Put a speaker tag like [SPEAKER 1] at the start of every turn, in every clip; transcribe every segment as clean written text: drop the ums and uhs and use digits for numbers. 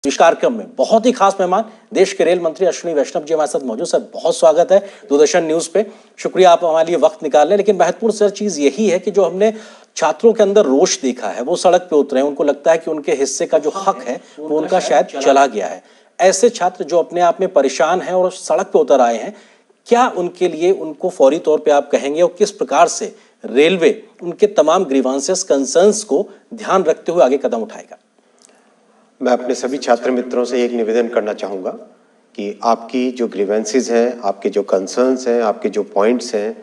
[SPEAKER 1] इस कार्यक्रम में बहुत ही खास मेहमान देश के रेल मंत्री अश्विनी वैष्णव जी हमारे साथ मौजूद। सर बहुत स्वागत है दूरदर्शन न्यूज पे। शुक्रिया आप हमारे लिए वक्त निकाल रहे हैं। लेकिन महत्वपूर्ण सर चीज यही है कि जो हमने छात्रों के अंदर रोष देखा है, वो सड़क पे उतरे हैं। उनको लगता है कि उनके हिस्से का जो हक है वो उनका शायद चला गया है। ऐसे छात्र जो अपने आप में परेशान हैं और सड़क पे उतर आए हैं, क्या उनके लिए उनको फौरी तौर पे आप कहेंगे और किस प्रकार से रेलवे उनके तमाम ग्रीवांसेस कंसर्न्स को ध्यान रखते हुए आगे कदम उठाएगा?
[SPEAKER 2] मैं अपने सभी छात्र मित्रों से एक निवेदन करना चाहूँगा कि आपकी जो ग्रीवेंसेस हैं, आपके जो कंसर्न्स हैं, आपके जो पॉइंट्स हैं,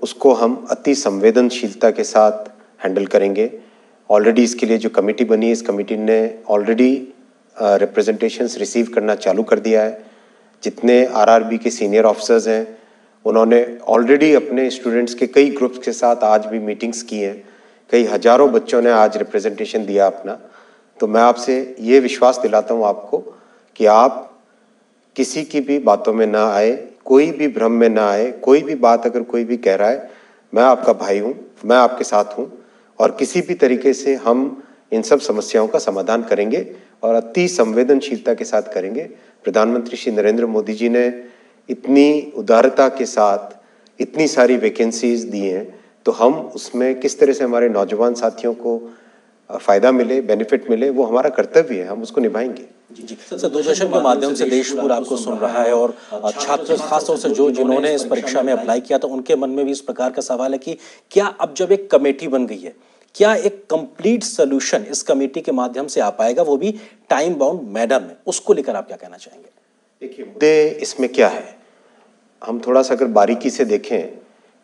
[SPEAKER 2] उसको हम अति संवेदनशीलता के साथ हैंडल करेंगे। ऑलरेडी इसके लिए जो कमेटी बनी है, इस कमेटी ने ऑलरेडी रिप्रेजेंटेशंस रिसीव करना चालू कर दिया है। जितने आरआरबी के सीनियर ऑफिसर्स हैं, उन्होंने ऑलरेडी अपने स्टूडेंट्स के कई ग्रुप्स के साथ आज भी मीटिंग्स की हैं। कई हजारों बच्चों ने आज रिप्रेजेंटेशन दिया अपना। तो मैं आपसे ये विश्वास दिलाता हूँ आपको कि आप किसी की भी बातों में ना आए, कोई भी भ्रम में ना आए। कोई भी बात अगर कोई भी कह रहा है, मैं आपका भाई हूँ, मैं आपके साथ हूँ और किसी भी तरीके से हम इन सब समस्याओं का समाधान करेंगे और अति संवेदनशीलता के साथ करेंगे। प्रधानमंत्री श्री नरेंद्र मोदी जी ने इतनी उदारता के साथ इतनी सारी वैकेंसीज दी हैं, तो हम उसमें किस तरह से हमारे नौजवान साथियों को फायदा मिले, बेनिफिट मिले, वो हमारा कर्तव्य है, हम उसको निभाएंगे।
[SPEAKER 1] जी सर, दूरदर्शन के माध्यम से देश पूरा आपको सुन रहा है और छात्र खासतौर से जिन्होंने इस परीक्षा में अप्लाई किया था, उनके मन में भी इस प्रकार का सवाल है कि क्या अब जब एक कमेटी बन गई है, क्या एक कंप्लीट सोल्यूशन इस कमेटी के माध्यम से आ पाएगा, वो भी टाइम बाउंड मैनर में? उसको लेकर आप क्या कहना चाहेंगे?
[SPEAKER 2] देखिए, मुद्दे इसमें क्या है, हम थोड़ा सा अगर बारीकी से देखें,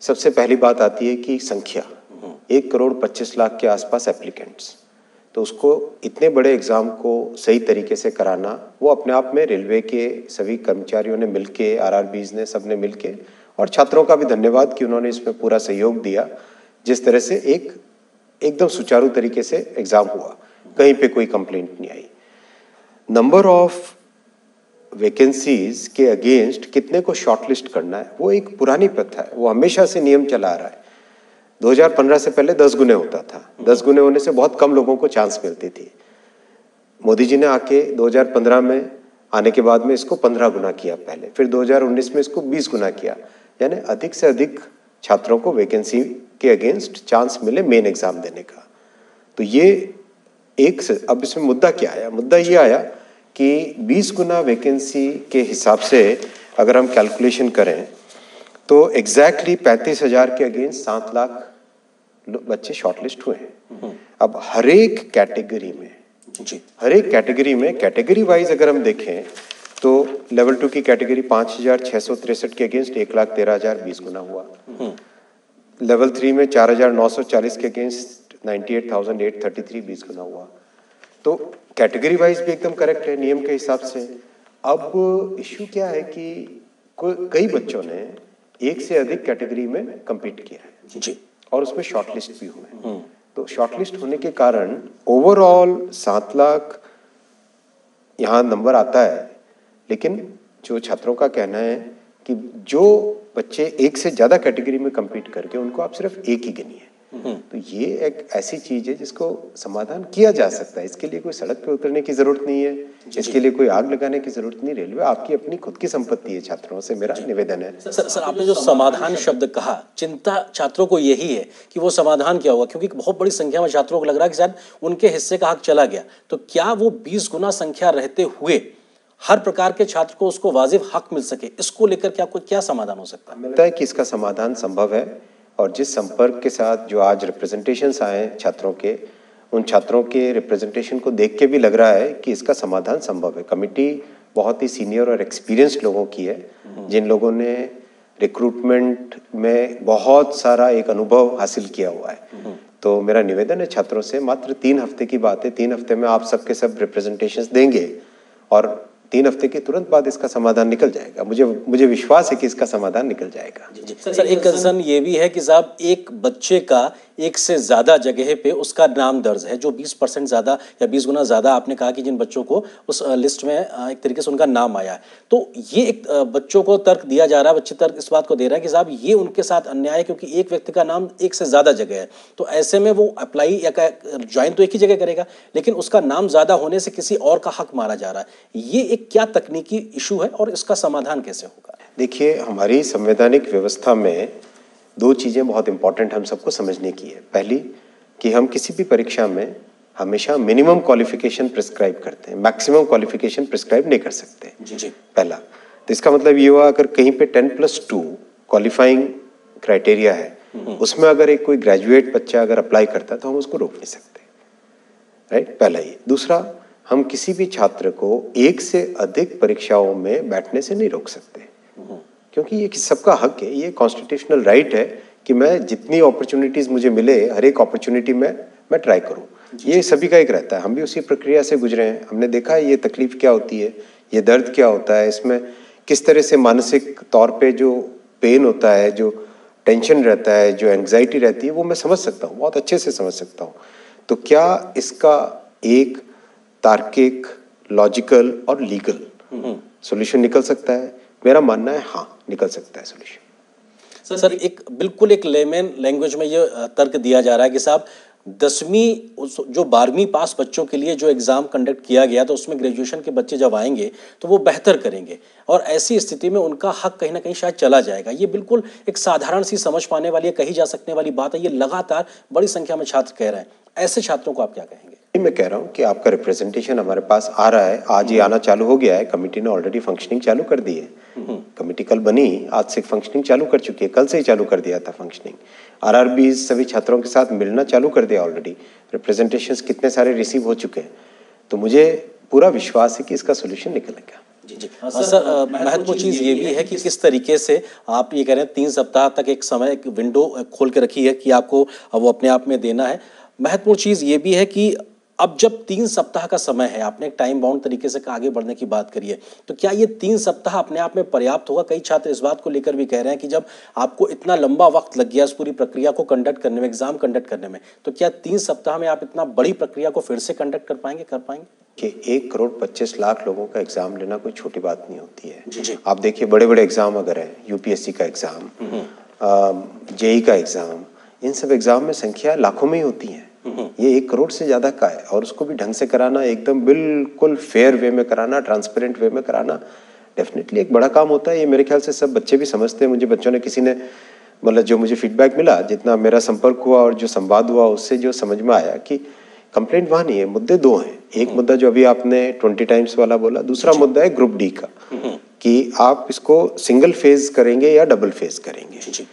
[SPEAKER 2] सबसे पहली बात आती है कि संख्या 1,25,00,000 के आसपास एप्लीकेंट्स। तो उसको इतने बड़े एग्जाम को सही तरीके से कराना, वो अपने आप में रेलवे के सभी कर्मचारियों ने मिलके, आरआरबीज ने, सबने मिलके, और छात्रों का भी धन्यवाद कि उन्होंने इसमें पूरा सहयोग दिया। जिस तरह से एकदम सुचारू तरीके से एग्जाम हुआ, कहीं पे कोई कंप्लेंट नहीं आई। नंबर ऑफ वैकेंसीज के अगेंस्ट कितने को शॉर्टलिस्ट करना है, वो एक पुरानी प्रथा है, वो हमेशा से नियम चला आ रहा है। 2015 से पहले 10 गुने होता था। 10 गुने होने से बहुत कम लोगों को चांस मिलती थी। मोदी जी ने आके 2015 में आने के बाद में इसको 15 गुना किया पहले, फिर 2019 में इसको 20 गुना किया। यानी अधिक से अधिक छात्रों को वैकेंसी के अगेंस्ट चांस मिले मेन एग्जाम देने का। तो ये अब इसमें मुद्दा क्या आया? मुद्दा ये आया कि 20 गुना वैकेंसी के हिसाब से अगर हम कैलकुलेशन करें तो एग्जैक्टली 35,000 के अगेंस्ट 7 लाख बच्चे शॉर्टलिस्ट हुए हैं। अब हर एक कैटेगरी में कैटेगरी वाइज अगर हम देखें तो लेवल 2 की कैटेगरी 5,663 के अगेंस्ट 1,13,000 20 गुना हुआ। लेवल 3 में 4,940 के अगेंस्ट 98,833 20 गुना हुआ। तो कैटेगरी वाइज भी एकदम करेक्ट है नियम के हिसाब से। अब इश्यू क्या है कि कई बच्चों ने एक से अधिक कैटेगरी में compete किया है
[SPEAKER 1] जी,
[SPEAKER 2] और उसमें शॉर्टलिस्ट भी हुए। तो शॉर्टलिस्ट होने के कारण ओवरऑल 7 लाख यहाँ नंबर आता है। लेकिन जो छात्रों का कहना है कि जो बच्चे एक से ज्यादा कैटेगरी में compete करके, उनको आप सिर्फ एक ही गिनिए। तो ये एक ऐसी चीज है जिसको समाधान किया जा सकता है। इसके लिए कोई सड़क पे उतरने की जरूरत नहीं है, इसके लिए कोई आग लगाने की जरूरत नहीं। रेलवे आपकी अपनी खुद की संपत्ति है। छात्रों से मेरा निवेदन है।
[SPEAKER 1] सर आपने जो समाधान शब्द कहा, चिंता छात्रों को यही है कि वो समाधान क्या होगा, क्योंकि बहुत बड़ी संख्या में छात्रों को लग रहा है कि शायद उनके हिस्से का हक चला गया। तो क्या वो 20 गुना संख्या रहते हुए हर प्रकार के छात्र को उसको वाजिब हक मिल सके, इसको लेकर क्या समाधान हो सकता है?
[SPEAKER 2] मिलता है कि इसका समाधान संभव है और जिस संपर्क के साथ जो आज रिप्रेजेंटेशंस आए छात्रों के, उन छात्रों के रिप्रेजेंटेशन को देख के भी लग रहा है कि इसका समाधान संभव है। कमिटी बहुत ही सीनियर और एक्सपीरियंस्ड लोगों की है, जिन लोगों ने रिक्रूटमेंट में बहुत सारा एक अनुभव हासिल किया हुआ है। तो मेरा निवेदन है छात्रों से, मात्र 3 हफ्ते की बात है, 3 हफ्ते में आप सबके सब रिप्रेजेंटेशंस देंगे और 3 हफ्ते के तुरंत बाद इसका समाधान निकल जाएगा। मुझे विश्वास है कि इसका समाधान निकल जाएगा।
[SPEAKER 1] जी। सर, एक कंसर्न ये भी है कि साहब एक बच्चे का एक से ज़्यादा जगह पे उसका नाम दर्ज है, जो 20% ज़्यादा या 20 गुना ज़्यादा आपने कहा कि जिन बच्चों को उस लिस्ट में एक तरीके से उनका नाम आया है, तो ये एक बच्चों को तर्क दिया जा रहा है, बच्चे तर्क इस बात को दे रहे हैं कि साहब ये उनके साथ अन्याय है, क्योंकि एक व्यक्ति का नाम एक से ज़्यादा जगह है, तो ऐसे में वो अप्लाई या ज्वाइन तो एक ही जगह करेगा, लेकिन उसका नाम ज़्यादा होने से किसी और का हक मारा जा रहा है। ये एक क्या तकनीकी इशू है और इसका समाधान कैसे होगा?
[SPEAKER 2] देखिए, हमारी संवैधानिक व्यवस्था में 2 चीज़ें बहुत इंपॉर्टेंट हम सबको समझने की है। पहली कि हम किसी भी परीक्षा में हमेशा मिनिमम क्वालिफिकेशन प्रिस्क्राइब करते हैं, मैक्सिमम क्वालिफिकेशन प्रिस्क्राइब नहीं कर सकते।
[SPEAKER 1] जी।
[SPEAKER 2] पहला, तो इसका मतलब ये हुआ अगर कहीं पे 10+2 क्वालिफाइंग क्राइटेरिया है, उसमें अगर एक कोई ग्रेजुएट बच्चा अगर अप्लाई करता है तो हम उसको रोक नहीं सकते, राइट? पहला ये। दूसरा, हम किसी भी छात्र को एक से अधिक परीक्षाओं में बैठने से नहीं रोक सकते, क्योंकि ये सबका हक है, ये कॉन्स्टिट्यूशनल राइट है कि मैं जितनी अपॉर्चुनिटीज मुझे मिले हर एक अपॉर्चुनिटी में मैं ट्राई करूं। ये सभी का एक रहता है, हम भी उसी प्रक्रिया से गुजरे हैं, हमने देखा है ये तकलीफ क्या होती है, ये दर्द क्या होता है, इसमें किस तरह से मानसिक तौर पे जो पेन होता है, जो टेंशन रहता है, जो एंग्जाइटी रहती है, वो मैं समझ सकता हूँ, बहुत अच्छे से समझ सकता हूँ। तो क्या इसका एक तार्किक, लॉजिकल और लीगल सॉल्यूशन निकल सकता है? मेरा मानना है हाँ, निकल सकता है सॉल्यूशन।
[SPEAKER 1] सर, एक बिल्कुल एक लेमन लैंग्वेज में ये तर्क दिया जा रहा है कि साहब 10वीं जो 12वीं पास बच्चों के लिए जो एग्ज़ाम कंडक्ट किया गया तो उसमें ग्रेजुएशन के बच्चे जब आएंगे तो वो बेहतर करेंगे, और ऐसी स्थिति में उनका हक कहीं ना कहीं शायद चला जाएगा। ये बिल्कुल एक साधारण सी समझ पाने वाली, कही जा सकने वाली बात है, ये लगातार बड़ी संख्या में छात्र कह रहे हैं। ऐसे छात्रों को आप क्या कहेंगे?
[SPEAKER 2] मैं कह रहा हूँ कि आपका रिप्रेजेंटेशन हमारे पास आ रहा है, आज ही आना चालू हो गया है, कमेटी ने ऑलरेडी फंक्शनिंग चालू कर दी है। कमेटी कल बनी, आज से फंक्शनिंग चालू कर चुकी है, कल से ही चालू कर दिया था फंक्शनिंग। आरआरबी सभी छात्रों के साथ मिलना चालू कर दिया ऑलरेडी, रिप्रेजेंटेशंस कितने सारे रिसीव हो चुके हैं, तो मुझे पूरा विश्वास है कि इसका सोल्यूशन निकलेगा।
[SPEAKER 1] जी। सर, महत्वपूर्ण चीज़ ये भी है कि किस तरीके से आप ये कह रहे हैं 3 सप्ताह तक एक समय, एक विंडो खोल के रखी है कि आपको वो अपने आप में देना है। महत्वपूर्ण चीज़ ये भी है कि अब जब 3 सप्ताह का समय है, आपने एक टाइम बाउंड तरीके से आगे बढ़ने की बात करी है, तो क्या ये 3 सप्ताह अपने आप में पर्याप्त होगा? कई छात्र इस बात को लेकर भी कह रहे हैं कि जब आपको इतना लंबा वक्त लग गया इस पूरी प्रक्रिया को कंडक्ट करने में, एग्जाम कंडक्ट करने में, तो क्या 3 सप्ताह में आप इतना बड़ी प्रक्रिया को फिर से कंडक्ट कर पाएंगे?
[SPEAKER 2] कि 1,25,00,000 लोगों का एग्जाम लेना कोई छोटी बात नहीं होती है।
[SPEAKER 1] जी।
[SPEAKER 2] आप देखिए, बड़े बड़े एग्जाम अगर है, यूपीएससी का एग्जाम, जेई का एग्जाम, इन सब एग्जाम में संख्या लाखों में ही होती है। ये 1 करोड़ से ज्यादा का है, और उसको भी ढंग से कराना, एकदम बिल्कुल फेयर वे में कराना, ट्रांसपेरेंट वे में कराना, डेफिनेटली एक बड़ा काम होता है। ये मेरे ख्याल से सब बच्चे भी समझते हैं। मुझे बच्चों ने, किसी ने, मतलब जो मुझे फीडबैक मिला, जितना मेरा संपर्क हुआ और जो संवाद हुआ, उससे जो समझ में आया कि कंप्लेंट वहाँ नहीं है, मुद्दे 2 हैं। एक मुद्दा जो अभी आपने 20 टाइम्स वाला बोला, दूसरा मुद्दा है ग्रुप डी का, कि आप इसको सिंगल फेज करेंगे या डबल फेज करेंगे।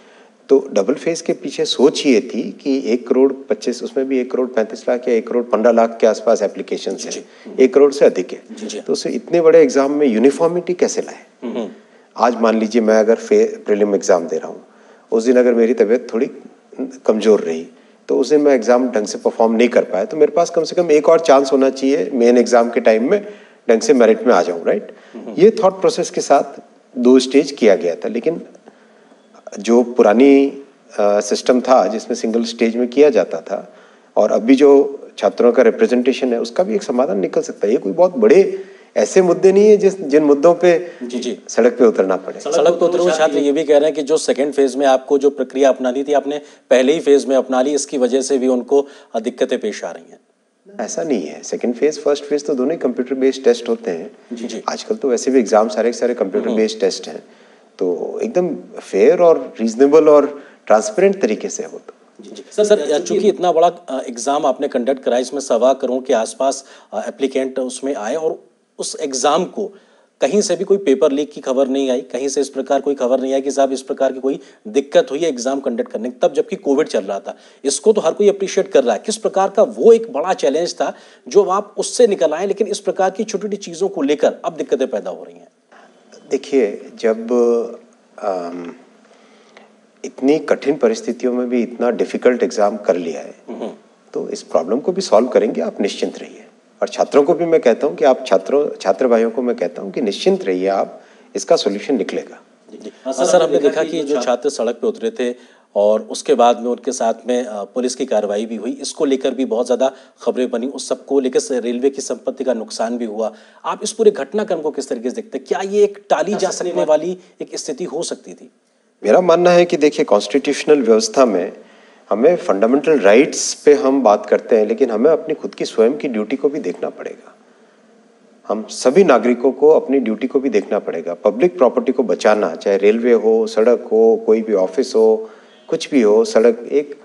[SPEAKER 2] तो डबल फेज के पीछे सोच ये थी कि 1,25,00,000, उसमें भी 1,35,00,000 या 1,15,00,000 के आसपास एप्लीकेशन है, 1 करोड़ से अधिक है। तो उससे इतने बड़े एग्जाम में यूनिफॉर्मिटी कैसे लाए? आज मान लीजिए मैं अगर प्रीलिम एग्जाम दे रहा हूँ, उस दिन अगर मेरी तबीयत थोड़ी कमजोर रही, तो उस दिन मैं एग्जाम ढंग से परफॉर्म नहीं कर पाया, तो मेरे पास कम से कम एक और चांस होना चाहिए मेन एग्जाम के टाइम में ढंग से मेरिट में आ जाऊं, राइट? ये थॉट प्रोसेस के साथ 2 स्टेज किया गया था। लेकिन जो पुरानी सिस्टम था जिसमें सिंगल स्टेज में किया जाता था, और अभी जो छात्रों का रिप्रेजेंटेशन है, उसका भी एक समाधान निकल सकता है। ये कोई बहुत बड़े ऐसे मुद्दे नहीं है जिन मुद्दों पे सड़क पे उतरना पड़े।
[SPEAKER 1] सड़क पे उतरे हुए छात्र ये भी कह रहे हैं कि जो सेकंड फेज में आपको जो प्रक्रिया अपनानी थी, आपने पहले ही फेज में अपना ली, इसकी वजह से भी उनको दिक्कतें पेश आ रही हैं।
[SPEAKER 2] ऐसा नहीं है, सेकंड फेज फर्स्ट फेज तो दोनों ही कंप्यूटर बेस्ड टेस्ट होते हैं। आजकल तो वैसे भी एग्जाम सारे कंप्यूटर बेस्ड टेस्ट हैं, तो एकदम फेयर और रीजनेबल और ट्रांसपेरेंट तरीके से हो।
[SPEAKER 1] सर, चूंकि इतना बड़ा एग्जाम आपने कंडक्ट कराया, इसमें 1.25 करोड़ के आसपास एप्लीकेंट उसमें आए, और उस एग्जाम को कहीं से भी कोई पेपर लीक की खबर नहीं आई, कहीं से इस प्रकार कोई खबर नहीं आई कि साहब इस प्रकार की कोई दिक्कत हुई है एग्जाम कंडक्ट करने, तब जबकि कोविड चल रहा था। इसको तो हर कोई अप्रिशिएट कर रहा है। किस प्रकार का वो एक बड़ा चैलेंज था जो आप उससे निकल आए, लेकिन इस प्रकार की छोटी छोटी चीजों को लेकर अब दिक्कतें पैदा हो रही हैं?
[SPEAKER 2] देखिए, जब इतनी कठिन परिस्थितियों में भी इतना डिफिकल्ट एग्जाम कर लिया है, तो इस प्रॉब्लम को भी सॉल्व करेंगे, आप निश्चिंत रहिए। और छात्रों को भी मैं कहता हूँ कि आप छात्र भाइयों को मैं कहता हूँ कि निश्चिंत रहिए, आप इसका सोल्यूशन निकलेगा।
[SPEAKER 1] सर, हमने देखा कि जो छात्र सड़क पे उतरे थे और उसके बाद में उनके साथ में पुलिस की कार्रवाई भी हुई, इसको लेकर भी बहुत ज़्यादा खबरें बनी, उस सबको लेकर रेलवे की संपत्ति का नुकसान भी हुआ। आप इस पूरे घटनाक्रम को किस तरीके से देखते हैं? क्या ये एक टाली जा सकने वाली एक स्थिति हो सकती थी?
[SPEAKER 2] मेरा मानना है कि देखिए, कॉन्स्टिट्यूशनल व्यवस्था में हमें फंडामेंटल राइट्स पे हम बात करते हैं, लेकिन हमें अपनी खुद की स्वयं की ड्यूटी को भी देखना पड़ेगा। हम सभी नागरिकों को अपनी ड्यूटी को भी देखना पड़ेगा। पब्लिक प्रॉपर्टी को बचाना, चाहे रेलवे हो, सड़क हो, कोई भी ऑफिस हो, कुछ भी हो, सड़क, एक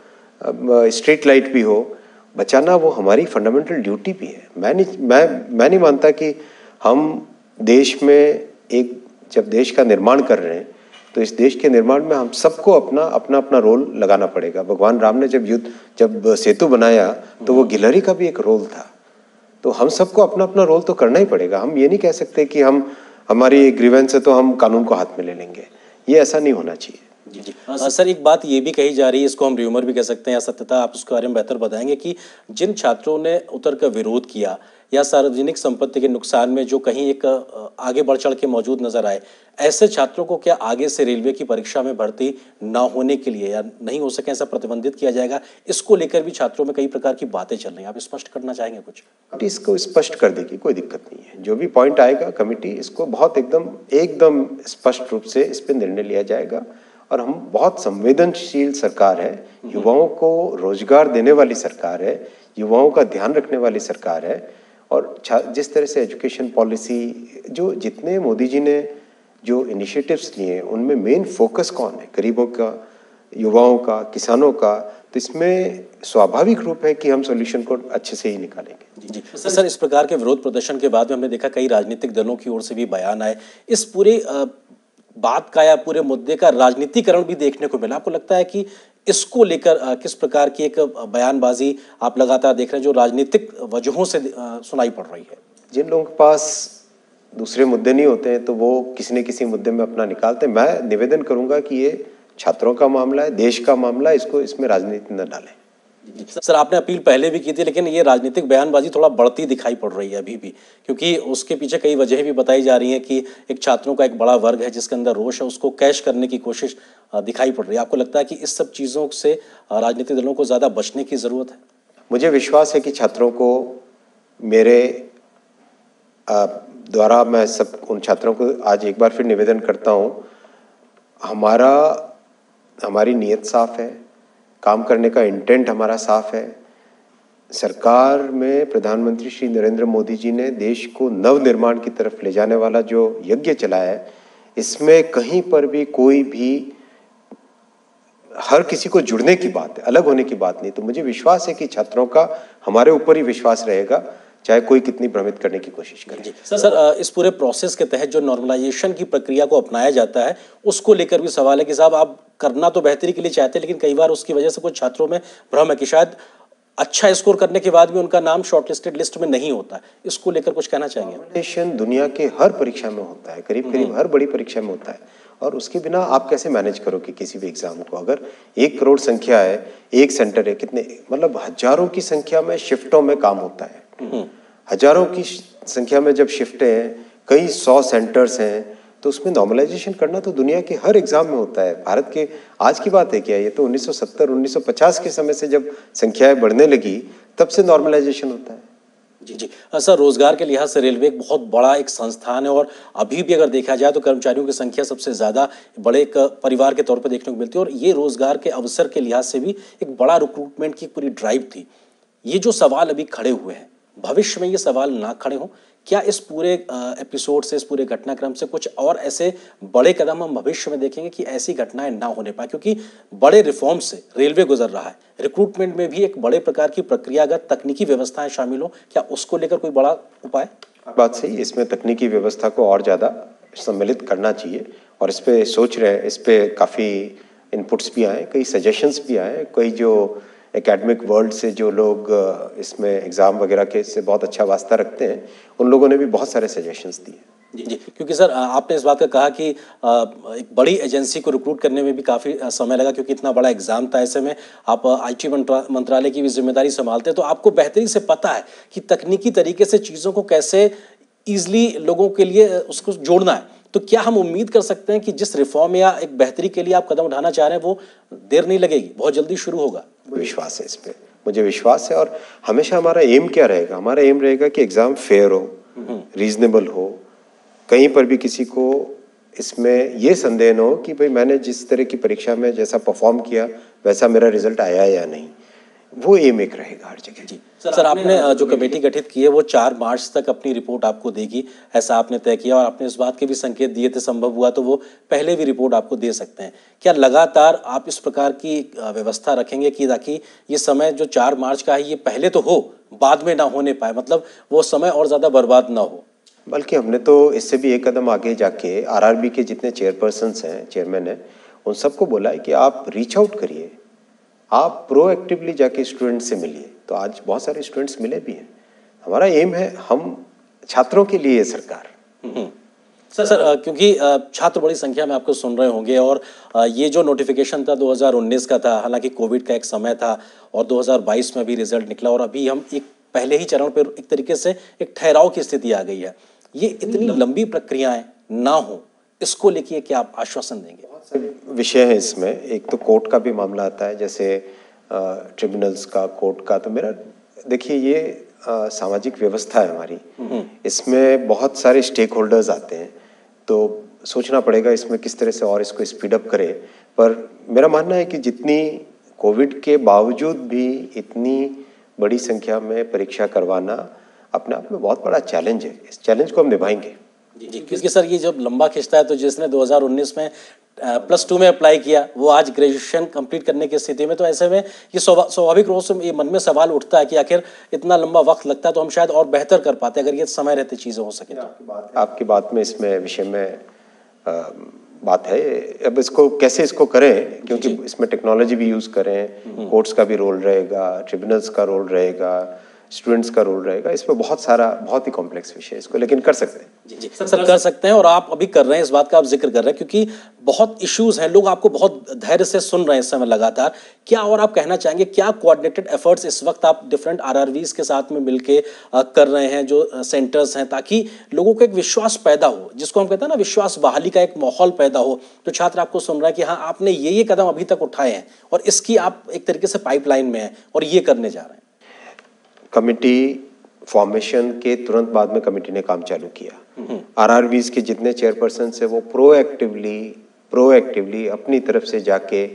[SPEAKER 2] स्ट्रीट लाइट भी हो, बचाना वो हमारी फंडामेंटल ड्यूटी भी है। मैं नहीं मानता कि हम देश में जब देश का निर्माण कर रहे हैं तो इस देश के निर्माण में हम सबको अपना रोल लगाना पड़ेगा। भगवान राम ने जब सेतु बनाया तो वो गिलहरी का भी एक रोल था। तो हम सबको अपना रोल तो करना ही पड़ेगा। हम ये नहीं कह सकते कि हमारी ग्रीवेंस है तो हम कानून को हाथ में ले लेंगे, ये ऐसा नहीं होना चाहिए।
[SPEAKER 1] जी। सर, एक बात ये भी कही जा रही है, इसको हम र्यूमर भी कह सकते हैं या सत्यता, आप उसके बारे में बेहतर बताएंगे, कि जिन छात्रों ने उतर कर विरोध किया या सार्वजनिक संपत्ति के नुकसान में जो कहीं एक आगे बढ़ चढ़ के मौजूद नजर आए, ऐसे छात्रों को क्या आगे से रेलवे की परीक्षा में भर्ती ना होने के लिए या नहीं हो सके ऐसा प्रतिबंधित किया जाएगा? इसको लेकर भी छात्रों में कई प्रकार की बातें चल रही हैं, आप स्पष्ट करना चाहेंगे कुछ?
[SPEAKER 2] इसको स्पष्ट कर देगी, कोई दिक्कत नहीं है। जो भी पॉइंट आएगा कमेटी इसको बहुत एकदम स्पष्ट रूप से इस पर निर्णय लिया जाएगा। और हम बहुत संवेदनशील सरकार है, युवाओं को रोजगार देने वाली सरकार है, युवाओं का ध्यान रखने वाली सरकार है। और जिस तरह से एजुकेशन पॉलिसी, जो जितने मोदी जी ने जो इनिशिएटिव्स लिए, उनमें मेन फोकस कौन है? गरीबों का, युवाओं का, किसानों का। तो इसमें स्वाभाविक रूप है कि हम सॉल्यूशन को अच्छे से ही निकालेंगे।
[SPEAKER 1] जी सर, इस प्रकार के विरोध प्रदर्शन के बाद में हमने देखा कई राजनीतिक दलों की ओर से भी बयान आए। इस पूरे बात का या पूरे मुद्दे का राजनीतिकरण भी देखने को मिला। आपको लगता है कि इसको लेकर किस प्रकार की एक बयानबाजी आप लगातार देख रहे हैं जो राजनीतिक वजहों से सुनाई पड़ रही है?
[SPEAKER 2] जिन लोगों के पास दूसरे मुद्दे नहीं होते हैं तो वो किसी न किसी मुद्दे में अपना निकालते हैं। मैं निवेदन करूंगा कि ये छात्रों का मामला है, देश का मामला है, इसमें राजनीति न डालें।
[SPEAKER 1] सर, आपने अपील पहले भी की थी, लेकिन ये राजनीतिक बयानबाजी थोड़ा बढ़ती दिखाई पड़ रही है अभी भी, क्योंकि उसके पीछे कई वजहें भी बताई जा रही हैं कि एक छात्रों का एक बड़ा वर्ग है जिसके अंदर रोष है, उसको कैश करने की कोशिश दिखाई पड़ रही है। आपको लगता है कि इस सब चीज़ों से राजनीतिक दलों को ज़्यादा बचने की ज़रूरत है?
[SPEAKER 2] मुझे विश्वास है कि छात्रों को मेरे द्वारा, मैं सब उन छात्रों को आज एक बार फिर निवेदन करता हूँ, हमारी नीयत साफ है, काम करने का इंटेंट हमारा साफ है। सरकार में प्रधानमंत्री श्री नरेंद्र मोदी जी ने देश को नवनिर्माण की तरफ ले जाने वाला जो यज्ञ चलाया है, इसमें कहीं पर भी कोई भी हर किसी को जुड़ने की बात है, अलग होने की बात नहीं। तो मुझे विश्वास है कि छात्रों का हमारे ऊपर ही विश्वास रहेगा, चाहे कोई कितनी भ्रमित करने की कोशिश करे।
[SPEAKER 1] सर, इस पूरे प्रोसेस के तहत जो नॉर्मलाइजेशन की प्रक्रिया को अपनाया जाता है, उसको लेकर भी सवाल है कि साहब, आप करना तो बेहतरी के लिए चाहते हैं, लेकिन कई बार उसकी वजह से कुछ छात्रों में भ्रम है कि शायद अच्छा स्कोर करने के बाद भी उनका नाम शॉर्टलिस्टेड लिस्ट में नहीं होता है। इसको लेकर कुछ कहना चाहेंगे?
[SPEAKER 2] नॉमिनेशन दुनिया के हर परीक्षा में होता है, करीब हर बड़ी परीक्षा में होता है, और उसके बिना आप कैसे मैनेज करोगे किसी भी एग्जाम को? अगर 1 करोड़ संख्या है, एक सेंटर है, कितने मतलब हजारों की संख्या में शिफ्टों में काम होता है। हजारों की संख्या में जब शिफ्टें हैं, कई 100 सेंटर्स हैं, तो उसमें नॉर्मलाइजेशन करना तो दुनिया के हर एग्जाम में होता है। भारत के आज की बात है क्या? ये तो 1970 1950 के समय से जब संख्याएं बढ़ने लगी, तब से नॉर्मलाइजेशन होता है।
[SPEAKER 1] जी। सर, रोजगार के लिहाज से रेलवे एक बहुत बड़ा एक संस्थान है, और अभी भी अगर देखा जाए तो कर्मचारियों की संख्या सबसे ज़्यादा बड़े एक परिवार के तौर पर देखने को मिलती है, और ये रोजगार के अवसर के लिहाज से भी एक बड़ा रिक्रूटमेंट की पूरी ड्राइव थी। ये जो सवाल अभी खड़े हुए हैं, भविष्य में ये सवाल ना खड़े हों, क्या इस पूरे एपिसोड से, इस पूरे घटनाक्रम से कुछ और ऐसे बड़े कदम हम भविष्य में देखेंगे कि ऐसी घटनाएं ना होने पाए? क्योंकि बड़े रिफॉर्म से रेलवे गुजर रहा है, रिक्रूटमेंट में भी एक बड़े प्रकार की प्रक्रियागत तकनीकी व्यवस्थाएं शामिल हो, क्या उसको लेकर कोई बड़ा उपाय?
[SPEAKER 2] बात सही, इसमें तकनीकी व्यवस्था को और ज़्यादा सम्मिलित करना चाहिए, और इस पे सोच रहे हैं। इस पे काफ़ी इनपुट्स भी आए, कई सजेशंस भी आए, कई जो एकेडमिक वर्ल्ड से जो लोग इसमें एग्ज़ाम वगैरह के से बहुत अच्छा वास्ता रखते हैं, उन लोगों ने भी बहुत सारे सजेशंस दिए।
[SPEAKER 1] जी, क्योंकि सर आपने इस बात का कहा कि एक बड़ी एजेंसी को रिक्रूट करने में भी काफ़ी समय लगा, क्योंकि इतना बड़ा एग्जाम था। ऐसे में आप आईटी मंत्रालय की भी जिम्मेदारी संभालते हैं, तो आपको बेहतरी से पता है कि तकनीकी तरीके से चीज़ों को कैसे ईजिली लोगों के लिए उसको जोड़ना है। तो क्या हम उम्मीद कर सकते हैं कि जिस रिफॉर्म या एक बेहतरी के लिए आप कदम उठाना चाह रहे हैं वो देर नहीं लगेगी, बहुत जल्दी शुरू होगा?
[SPEAKER 2] विश्वास है इस पे, मुझे विश्वास है। और हमेशा हमारा एम क्या रहेगा? हमारा एम रहेगा कि एग्ज़ाम फेयर हो, रीजनेबल हो, कहीं पर भी किसी को इसमें ये संदेह न हो कि भाई मैंने जिस तरह की परीक्षा में जैसा परफॉर्म किया वैसा मेरा रिजल्ट आया या नहीं। वो एम एक रहेगा हर जगह।
[SPEAKER 1] जी सर, आपने जो कमेटी गठित की है वो 4 मार्च तक अपनी रिपोर्ट आपको देगी, ऐसा आपने तय किया, और आपने इस बात के भी संकेत दिए थे संभव हुआ तो वो पहले भी रिपोर्ट आपको दे सकते हैं। क्या लगातार आप इस प्रकार की व्यवस्था रखेंगे कि ताकि ये समय जो 4 मार्च का है ये पहले तो हो, बाद में ना होने पाए, मतलब वो समय और ज़्यादा बर्बाद ना हो?
[SPEAKER 2] बल्कि हमने तो इससे भी एक कदम आगे जाके आरआरबी के जितने चेयरपर्सन्स हैं, चेयरमैन हैं, उन सबको बोला है कि आप रीच आउट करिए, आप प्रोएक्टिवली जाके स्टूडेंट से मिलिए। तो आज बहुत सारे स्टूडेंट्स मिले भी हैं। हमारा एम है, हम छात्रों के लिए सरकार।
[SPEAKER 1] सर क्योंकि छात्र बड़ी संख्या में आपको सुन रहे होंगे, और ये जो नोटिफिकेशन था 2019 का था, हालांकि कोविड का एक समय था, और 2022 में भी रिजल्ट निकला, और अभी हम एक पहले ही चरण पर एक तरीके से एक ठहराव की स्थिति आ गई है। ये इतनी लंबी प्रक्रियाएं ना हो, इसको लेके क्या आप आश्वासन देंगे?
[SPEAKER 2] बहुत से विषय है इसमें। एक तो कोर्ट का भी मामला आता है, जैसे ट्रिब्यूनल्स का, कोर्ट का। तो मेरा देखिए, ये सामाजिक व्यवस्था है हमारी, इसमें बहुत सारे स्टेक होल्डर्स आते हैं, तो सोचना पड़ेगा इसमें किस तरह से और इसको स्पीड अप करें। पर मेरा मानना है कि जितनी कोविड के बावजूद भी इतनी बड़ी संख्या में परीक्षा करवाना अपने आप में बहुत बड़ा चैलेंज है। इस चैलेंज को हम निभाएंगे।
[SPEAKER 1] जी, क्योंकि सर ये जब लंबा खिंचता है, तो जिसने 2019 में +2 में अप्लाई किया वो आज ग्रेजुएशन कंप्लीट करने की स्थिति में, तो ऐसे में ये स्वाभाविक रूप से ये मन में सवाल उठता है कि आखिर इतना लंबा वक्त लगता है तो हम शायद और बेहतर कर पाते अगर ये समय रहते चीज़ें हो सके तो।
[SPEAKER 2] आपकी बात में इसमें विषय में बात है। अब इसको कैसे इसको करें, क्योंकि इसमें टेक्नोलॉजी भी यूज़ करें, कोर्ट्स का भी रोल रहेगा, ट्रिब्यूनल्स का रोल रहेगा, स्टूडेंट्स का रोल रहेगा। इसमें बहुत सारा, बहुत ही कॉम्प्लेक्स विषय है इसको, लेकिन कर सकते हैं।
[SPEAKER 1] जी सर, कर सकते हैं, और आप अभी कर रहे हैं, इस बात का आप जिक्र कर रहे हैं, क्योंकि बहुत इश्यूज हैं, लोग आपको बहुत धैर्य से सुन रहे हैं इस समय लगातार। क्या और आप कहना चाहेंगे, क्या कोऑर्डिनेटेड एफर्ट्स इस वक्त आप डिफरेंट आरआरवीज के साथ में मिलके कर रहे हैं, जो सेंटर्स हैं, ताकि लोगों को एक विश्वास पैदा हो, जिसको हम कहते हैं ना, विश्वास बहाली का एक माहौल पैदा हो। तो छात्र आपको सुन रहा है कि हाँ, आपने ये कदम अभी तक उठाए हैं और इसकी आप एक तरीके से पाइपलाइन में हैं और ये करने जा रहे हैं।
[SPEAKER 2] कमिटी फॉर्मेशन के तुरंत बाद में कमेटी ने काम चालू किया। आरआरवीज के जितने चेयरपर्सन है वो प्रोएक्टिवली अपनी तरफ से जाके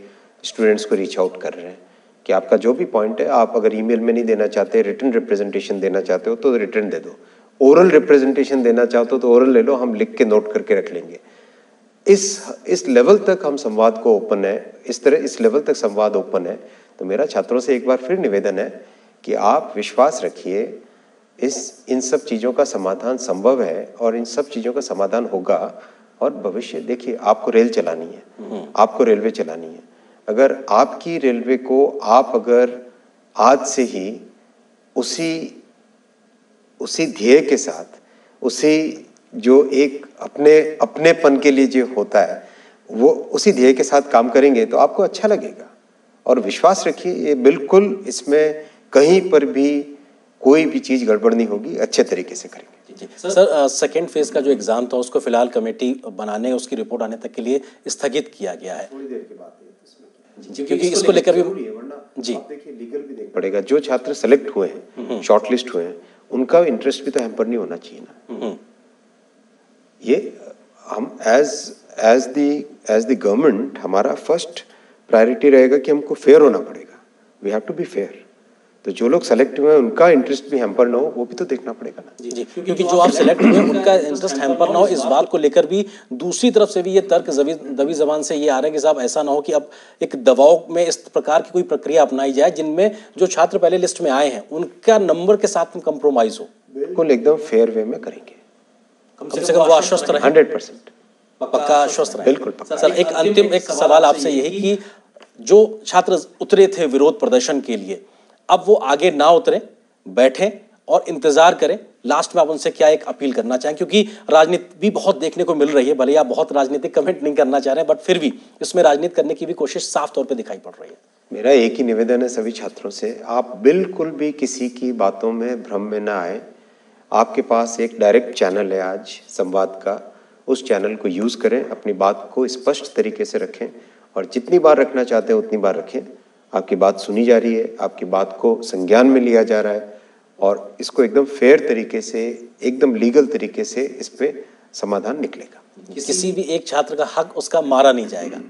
[SPEAKER 2] स्टूडेंट्स को रीच आउट कर रहे हैं कि आपका जो भी पॉइंट है, आप अगर ईमेल में नहीं देना चाहते, रिटन रिप्रेजेंटेशन देना चाहते हो तो रिटन दे दो, ओरल रिप्रेजेंटेशन देना चाहते हो तो ओरल ले लो, हम लिख के नोट करके रख लेंगे। इस लेवल तक हम संवाद को ओपन है, इस लेवल तक संवाद ओपन है। तो मेरा छात्रों से एक बार फिर निवेदन है कि आप विश्वास रखिए, इन सब चीज़ों का समाधान संभव है और इन सब चीज़ों का समाधान होगा। और भविष्य देखिए, आपको रेल चलानी है, आपको रेलवे चलानी है। अगर आपकी रेलवे को आप अगर आज से ही उसी ध्येय के साथ, उसी जो एक अपनेपन के लिए जो होता है, वो उसी ध्येय के साथ काम करेंगे तो आपको अच्छा लगेगा। और विश्वास रखिए, ये बिल्कुल इसमें कहीं पर भी कोई भी चीज़ गड़बड़ नहीं होगी, अच्छे तरीके से करेंगे।
[SPEAKER 1] सर सेकेंड फेज का जो एग्जाम था उसको फिलहाल कमेटी बनाने, उसकी रिपोर्ट आने तक के लिए स्थगित किया गया है।
[SPEAKER 2] थोड़ी देर के बाद
[SPEAKER 1] क्योंकि इसको लेकर भी
[SPEAKER 2] जी देखिए, लीगल भी देखना पड़ेगा। जो छात्र सेलेक्ट हुए हैं, शॉर्टलिस्ट हुए हैं, उनका इंटरेस्ट भी तो हैम्पर नहीं होना चाहिए ना। ये हम एज द गवर्नमेंट, हमारा फर्स्ट प्रायोरिटी रहेगा कि हमको फेयर होना पड़ेगा। We have to be fair. तो जो लोग सेलेक्ट हुए हैं उनका इंटरेस्ट भी हैम्पर ना हो, वो भी तो देखना पड़ेगा ना।
[SPEAKER 1] जी, क्योंकि जो आप सेलेक्ट हुए उनका इंटरेस्ट हैम्पर ना हो, इस बात को लेकर भी दूसरी तरफ से भी ये तर्क दबी जबान से ये आ रहा है कि साहब ऐसा ना हो कि अब एक दबाव में इस प्रकार की कोई प्रक्रिया अपनाई जाए जिनमें जो छात्र पहले लिस्ट में आए हैं उनका नंबर के साथ में कंप्रोमाइज हो।
[SPEAKER 2] बिल्कुल एकदम फेयर वे में करेंगे,
[SPEAKER 1] कम से कम वो आश्वस्त रहे।
[SPEAKER 2] 100%
[SPEAKER 1] पक्का आश्वस्त रहे।
[SPEAKER 2] बिल्कुल पक्का।
[SPEAKER 1] सर एक अंतिम एक सवाल आपसे यही कि जो छात्र उतरे थे विरोध प्रदर्शन के लिए, अब वो आगे ना उतरे, बैठें और इंतजार करें। लास्ट में आप उनसे क्या एक अपील करना चाहें, क्योंकि राजनीति भी बहुत देखने को मिल रही है, भले आप बहुत राजनीतिक कमेंट नहीं करना चाह रहे हैं, बट फिर भी इसमें राजनीति करने की भी कोशिश साफ तौर पे दिखाई पड़ रही है।
[SPEAKER 2] मेरा एक ही निवेदन है सभी छात्रों से, आप बिल्कुल भी किसी की बातों में भ्रम में ना आए। आपके पास एक डायरेक्ट चैनल है आज संवाद का, उस चैनल को यूज करें, अपनी बात को स्पष्ट तरीके से रखें और जितनी बार रखना चाहते हैं उतनी बार रखें। आपकी बात सुनी जा रही है, आपकी बात को संज्ञान में लिया जा रहा है और इसको एकदम फेयर तरीके से, एकदम लीगल तरीके से इस पे समाधान निकलेगा।
[SPEAKER 1] किसी भी एक छात्र का हक उसका मारा नहीं जाएगा।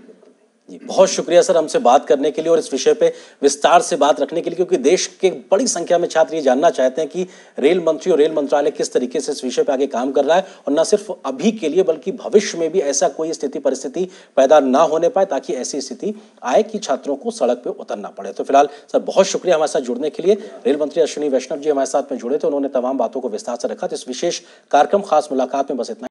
[SPEAKER 1] जी, बहुत शुक्रिया सर हमसे बात करने के लिए और इस विषय पे विस्तार से बात रखने के लिए, क्योंकि देश के बड़ी संख्या में छात्र ये जानना चाहते हैं कि रेल मंत्री और रेल मंत्रालय किस तरीके से इस विषय पे आगे काम कर रहा है, और न सिर्फ अभी के लिए बल्कि भविष्य में भी ऐसा कोई स्थिति परिस्थिति पैदा ना होने पाए, ताकि ऐसी स्थिति आए कि छात्रों को सड़क पे उतरना पड़े। तो फिलहाल सर बहुत शुक्रिया हमारे साथ जुड़ने के लिए। रेल मंत्री अश्विनी वैष्णव जी हमारे साथ में जुड़े थे, उन्होंने तमाम बातों को विस्तार से रखा। तो इस विशेष कार्यक्रम खास मुलाकात में बस इतना।